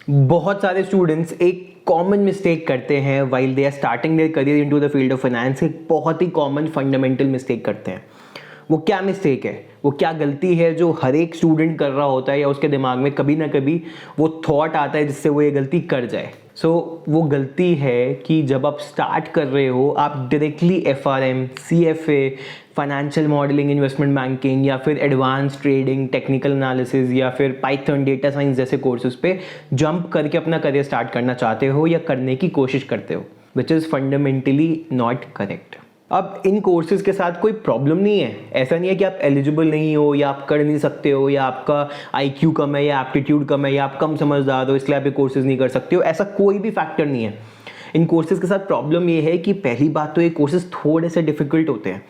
बहुत सारे स्टूडेंट्स एक कॉमन मिस्टेक करते हैं while they are starting their career into the field of finance. एक बहुत ही कॉमन फंडामेंटल मिस्टेक करते हैं। वो क्या मिस्टेक है, वो क्या गलती है जो हर एक स्टूडेंट कर रहा होता है या उसके दिमाग में कभी ना कभी वो थॉट आता है जिससे वो ये गलती कर जाए। वो गलती है कि जब आप स्टार्ट कर रहे हो आप directly FRM, CFA, financial modelling, investment banking या फिर एडवांस ट्रेडिंग, टेक्निकल एनालिसिस या फिर पाइथन, डेटा साइंस जैसे कोर्सेज पे जंप करके अपना करियर स्टार्ट करना चाहते हो या करने की कोशिश करते हो, which is fundamentally not correct. अब इन कोर्सेज के साथ कोई प्रॉब्लम नहीं है। ऐसा नहीं है कि आप एलिजिबल नहीं हो या आप कर नहीं सकते हो या आपका IQ कम है या एप्टीट्यूड कम है या आप कम समझदार हो इसलिए आप ये कोर्सेज नहीं कर सकते हो। ऐसा कोई भी फैक्टर नहीं है। इन कोर्सेज के साथ प्रॉब्लम ये है कि पहली बात तो ये कोर्सेज थोड़े से डिफिकल्ट होते हैं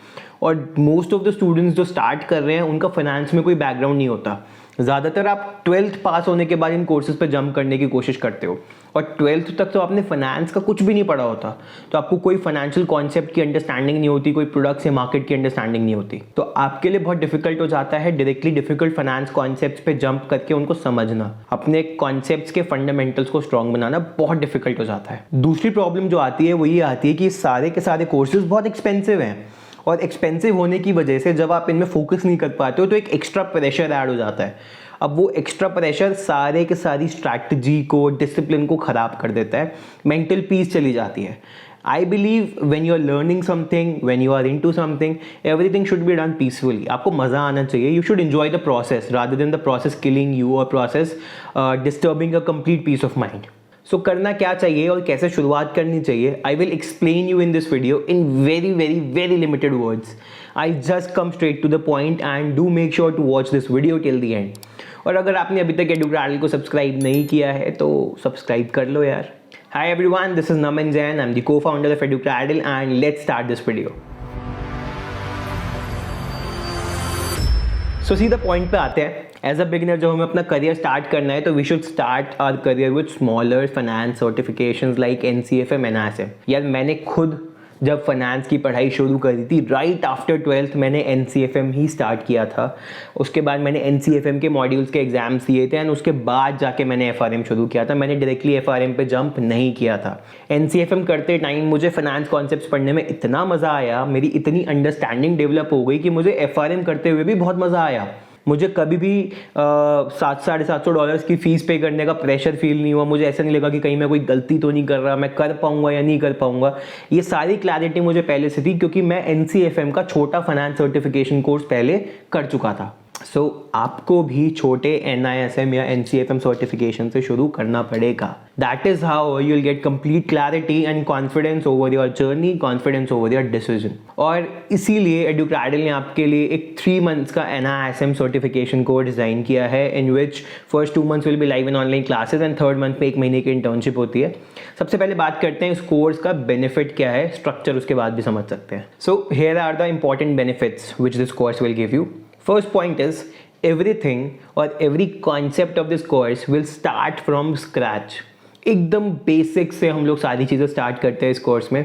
और मोस्ट ऑफ द स्टूडेंट्स जो स्टार्ट कर रहे हैं उनका फाइनेंस में कोई बैकग्राउंड नहीं होता। ज़्यादातर आप 12th पास होने के बाद इन कोर्सेज पे जंप करने की कोशिश करते हो और 12th तक तो आपने फाइनेंस का कुछ भी नहीं पढ़ा होता, तो आपको कोई फाइनेंशियल कॉन्सेप्ट की अंडरस्टैंडिंग नहीं होती, कोई प्रोडक्ट्स या मार्केट की अंडरस्टैंडिंग नहीं होती। तो आपके लिए बहुत डिफिकल्ट हो जाता है डायरेक्टली डिफिकल्ट फाइनेंस कॉन्सेप्ट्स पे जंप करके उनको समझना। अपने कॉन्सेप्ट्स के फंडामेंटल्स को स्ट्रॉन्ग बनाना बहुत डिफिकल्ट हो जाता है। दूसरी प्रॉब्लम जो आती है वो ये आती है कि सारे के सारे कोर्सेज बहुत एक्सपेंसिव हैं और एक्सपेंसिव होने की वजह से जब आप इनमें फोकस नहीं कर पाते हो तो एक एक्स्ट्रा प्रेशर ऐड हो जाता है। अब वो एक्स्ट्रा प्रेशर सारे के सारी स्ट्रैटेजी को, डिसिप्लिन को ख़राब कर देता है, मेंटल पीस चली जाती है। I believe when you are learning something, when you are into something, everything should be done peacefully. आपको मज़ा आना चाहिए। You should enjoy the process rather than the process killing you और process disturbing a complete peace of mind. So करना क्या चाहिए और कैसे शुरुआत करनी चाहिए, I will explain you in this video in very very very limited words. I just come straight to the point and do make sure to watch this video till the end. और अगर आपने अभी तक एडुक्रेडल को subscribe नहीं किया है तो सब्सक्राइब कर लो यार। Hi everyone, this is Naman Jain, I am the co-founder of Educradle and let's start this video. So सीधा पॉइंट पे आते हैं। एज अ बिगिनर जब हमें अपना करियर स्टार्ट करना है तो we should start our career with smaller finance certifications like NCFM, NISM। यार मैंने खुद जब फाइनेंस की पढ़ाई शुरू करी थी राइट आफ्टर 12th मैंने NCFM ही स्टार्ट किया था। उसके बाद मैंने NCFM के मॉड्यूल्स के एग्जाम्स दिए थे एंड उसके बाद जाके मैंने FRM शुरू किया था। मैंने डायरेक्टली FRM पे जंप नहीं किया था। NCFM करते टाइम मुझे फाइनेंस कॉन्सेप्ट्स पढ़ने में इतना मज़ा आया, मेरी इतनी अंडरस्टैंडिंग डेवलप हो गई कि मुझे FRM करते हुए भी बहुत मज़ा आया। मुझे कभी भी $700-750 की फ़ीस पे करने का प्रेशर फील नहीं हुआ। मुझे ऐसा नहीं लगा कि कहीं मैं कोई गलती तो नहीं कर रहा, मैं कर पाऊंगा या नहीं कर पाऊंगा। ये सारी क्लैरिटी मुझे पहले से थी क्योंकि मैं NCFM का छोटा फाइनेंस सर्टिफिकेशन कोर्स पहले कर चुका था। आपको भी छोटे NISM या NCFM सर्टिफिकेशन से शुरू करना पड़ेगा। That is how you will get complete clarity and confidence over your journey, confidence over your decision. और इसीलिए एडुक्रेडल ने आपके लिए एक 3 months का NISM सर्टिफिकेशन कोर्स डिज़ाइन किया है in which first 2 months will be live in online classes and 3rd month पे 1 महीने की इंटर्नशिप होती है। सबसे पहले बात करते हैं इस कोर्स का बेनिफिट क्या है, स्ट्रक्चर उसके बाद भी समझ सकते हैं। So here are the important benefits which this course will give you. First point is everything or every concept of this course will start from scratch। एकदम बेसिक से हम लोग सारी चीज़ें स्टार्ट करते हैं इस कोर्स में।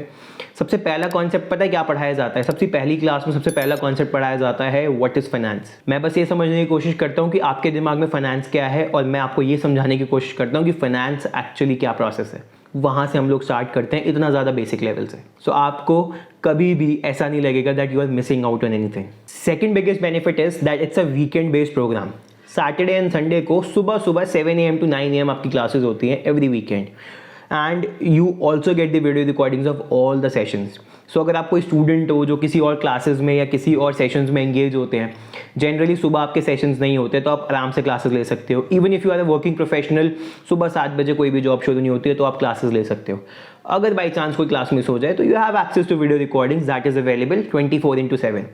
सबसे पहला कॉन्सेप्ट पता है क्या पढ़ाया जाता है? सबसे पहली क्लास में सबसे पहला कॉन्सेप्ट पढ़ाया जाता है व्हाट इज़ फाइनेंस। मैं बस ये समझने की कोशिश करता हूँ कि आपके दिमाग में फाइनेंस क्या है और मैं आपको ये समझाने की कोशिश करता हूँ कि फाइनेंस एक्चुअली क्या प्रोसेस है। वहाँ से हम लोग स्टार्ट करते हैं इतना ज़्यादा बेसिक लेवल से। सो आपको कभी भी ऐसा नहीं लगेगा that you are missing out on anything. Second biggest benefit is that it's a weekend based program. Saturday and Sunday को सुबह 7 AM to 9 AM आपकी क्लासेस होती हैं every weekend and you also get the video recordings of all the sessions. So अगर आप कोई student हो जो किसी और क्लासेस में या किसी और सेशंस में एंगेज होते हैं, जनरली सुबह आपके सेशंस नहीं होते तो आप आराम से क्लासेस ले सकते हो। Even if you are a working professional, सुबह 7 बजे कोई भी जॉब शुरू नहीं होती है तो आप क्लासेस ले सकते हो। अगर बाई चांस कोई क्लास मिस हो जाए तो you have access to video recordings that is available 24/7।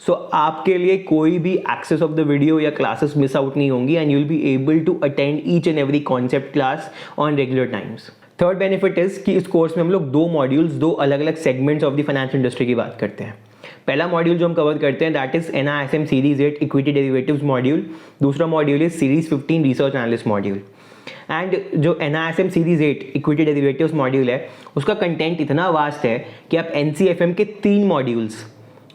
So आपके लिए कोई भी एक्सेस ऑफ द वीडियो या क्लासेस मिस आउट नहीं होंगी and you will be able to attend each and every concept class on regular times. Third benefit is कि इस course में हम लोग 2 मॉड्यूल्स, 2 अलग अलग segments of the finance industry की बात करते हैं। पहला मॉड्यूल जो हम कवर करते हैं that is NISM series 8 equity derivatives module. दूसरा module is series 15 research analyst module. And जो NISM series 8 equity derivatives module है उसका कंटेंट इतना वास्ट है कि आप NCFM के 3 मॉड्यूल्स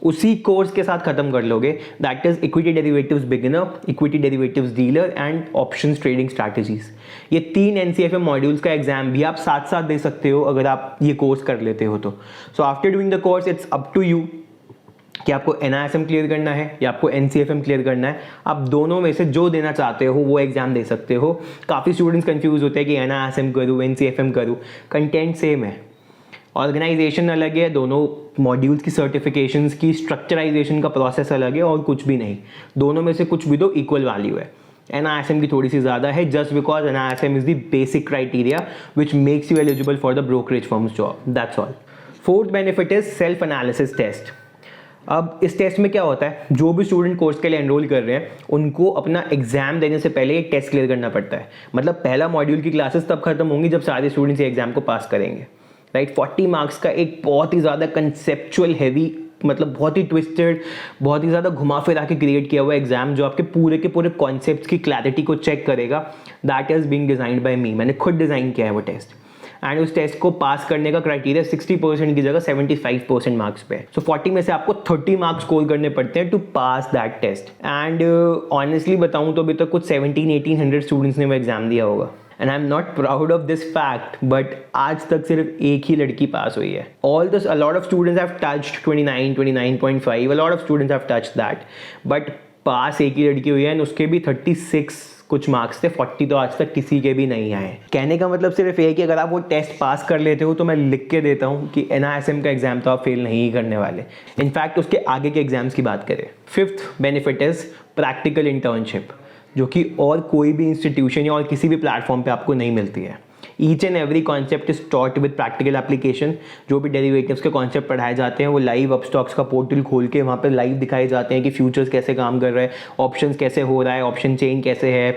उसी कोर्स के साथ खत्म कर लोगे, that is equity derivatives beginner, equity derivatives dealer and options trading strategies. ये 3 NCFM मॉड्यूल्स का एग्जाम भी आप साथ साथ दे सकते हो अगर आप ये कोर्स कर लेते हो तो। So after doing the course it's up to you कि आपको NISM क्लियर करना है या आपको NCFM क्लियर करना है। आप दोनों में से जो देना चाहते हो वो एग्जाम दे सकते हो। काफ़ी स्टूडेंट्स कंफ्यूज होते हैं कि NISM करूँ NCFM करूँ, कंटेंट सेम है, ऑर्गेनाइजेशन अलग है, दोनों मॉड्यूल्स की सर्टिफिकेशंस की स्ट्रक्चराइजेशन का प्रोसेस अलग है और कुछ भी नहीं। दोनों में से कुछ भी दो इक्वल वैल्यू है। NISM की थोड़ी सी ज़्यादा है just because NISM is the basic criteria which makes you eligible for the brokerage firms job, that's all. Fourth benefit is self analysis test. अब इस टेस्ट में क्या होता है, जो भी स्टूडेंट कोर्स के लिए एनरोल कर रहे हैं उनको अपना एग्जाम देने से पहले एक टेस्ट क्लियर करना पड़ता है। मतलब पहला मॉड्यूल की क्लासेस तब खत्म होंगी जब सारे स्टूडेंट्स ये एग्जाम को पास करेंगे, राइट। 40 मार्क्स का एक बहुत ही ज़्यादा कंसेप्चुअल हैवी, मतलब बहुत ही ट्विस्टेड, बहुत ही ज़्यादा घुमा फिरा के क्रिएट किया हुआ एग्जाम जो आपके पूरे के पूरे कॉन्सेप्ट्स की क्लैरिटी को चेक करेगा, that is being designed by me. मैंने खुद डिज़ाइन किया है वो टेस्ट। एंड उस टेस्ट को पास करने का क्राइटेरिया 60% की जगह 75% मार्क्स पे है। सो 40 में से आपको 30 मार्क्स स्कोर करने पड़ते हैं to pass that test. And honestly बताऊं तो अभी तक कुछ 1700-1800 स्टूडेंट्स ने वो एग्जाम दिया होगा। And I am not proud of this fact, but आज तक सिर्फ एक ही लड़की पास हुई है। All this, a lot of students have touched 29, 29.5, a lot of students have touched that, but pass एक ही लड़की हुई है एंड उसके भी 36 कुछ मार्क्स थे। 40 तो आज तक किसी के भी नहीं आए। कहने का मतलब सिर्फ ये कि अगर आप वो टेस्ट पास कर लेते हो तो मैं लिख के देता हूँ कि NISM का एग्जाम तो आप फेल नहीं ही करने वाले। इनफैक्ट उसके आगे के एग्जाम्स की बात करें, fifth benefit is practical internship, जो कि और कोई भी इंस्टीट्यूशन या और किसी भी प्लेटफॉर्म पे आपको नहीं मिलती है। Each and every concept is taught with practical application. जो भी डेरिवेटिव्स के कॉन्सेप्ट पढ़ाए जाते हैं वो लाइव अपस्टॉक्स का पोर्टल खोल के वहाँ पे लाइव दिखाए जाते हैं कि फ्यूचर्स कैसे काम कर रहे हैं, ऑप्शंस कैसे हो रहा है, ऑप्शन चेन कैसे है,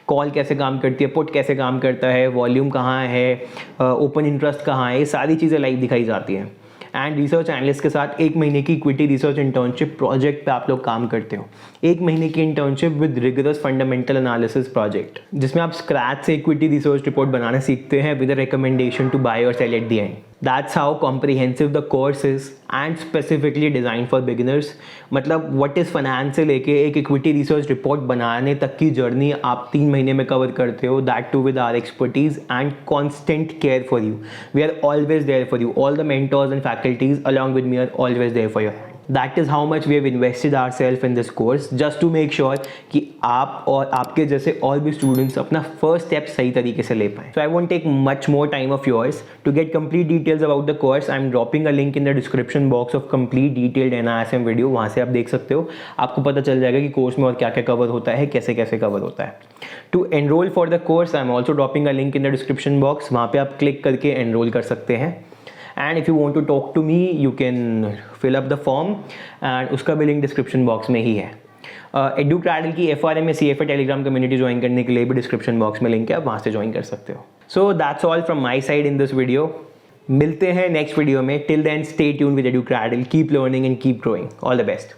कॉल कैसे काम करती है, पुट कैसे काम करता है, वॉल्यूम कहाँ है, ओपन इंटरेस्ट कहाँ है, ये सारी चीज़ें लाइव दिखाई जाती हैं। एंड रिसर्च एनालिस्ट के साथ 1 महीने की इक्विटी रिसर्च इंटर्नशिप प्रोजेक्ट पे आप लोग काम करते हो। 1 महीने की internship with rigorous fundamental analysis project, जिसमें आप स्क्रैच से इक्विटी रिसर्च रिपोर्ट बनाना सीखते हैं with a recommendation to buy और sell at the end. That's how comprehensive the course is and specifically designed for beginners। मतलब what is finance से लेके एक इक्विटी रिसर्च रिपोर्ट बनाने तक की जर्नी आप 3 महीने में कवर करते हो, that too with our expertise and constant care for you। We are always there for you। All the mentors and faculties along with me are always there for you। That is how much we have invested ourselves in this course just to make sure कि आप और आपके जैसे और भी students अपना first step सही तरीके से ले पाएं। So I won't take much more time of yours। To get complete details about the course, I am dropping a link in the description box of complete detailed NISM video। वहाँ से आप देख सकते हो, आपको पता चल जाएगा कि कोर्स में और क्या क्या कवर होता है, कैसे कैसे कवर होता है। To enroll for the course, I am also dropping a link in the description box। वहाँ पे आप क्लिक करके एनरोल कर सकते हैं। And if you want to talk to me you can fill up the form and उसका भी link description box में ही है। एडुक्रैडल की FRM या CFA टेलीग्राम कम्युनिटी ज्वाइन करने के लिए भी डिस्क्रिप्शन बॉक्स में लिंक है, आप वहाँ से ज्वाइन कर सकते हो। So that's all from my side in this video. मिलते हैं नेक्स्ट वीडियो में। Till then stay tuned with Educradle, keep learning and keep growing. All the best.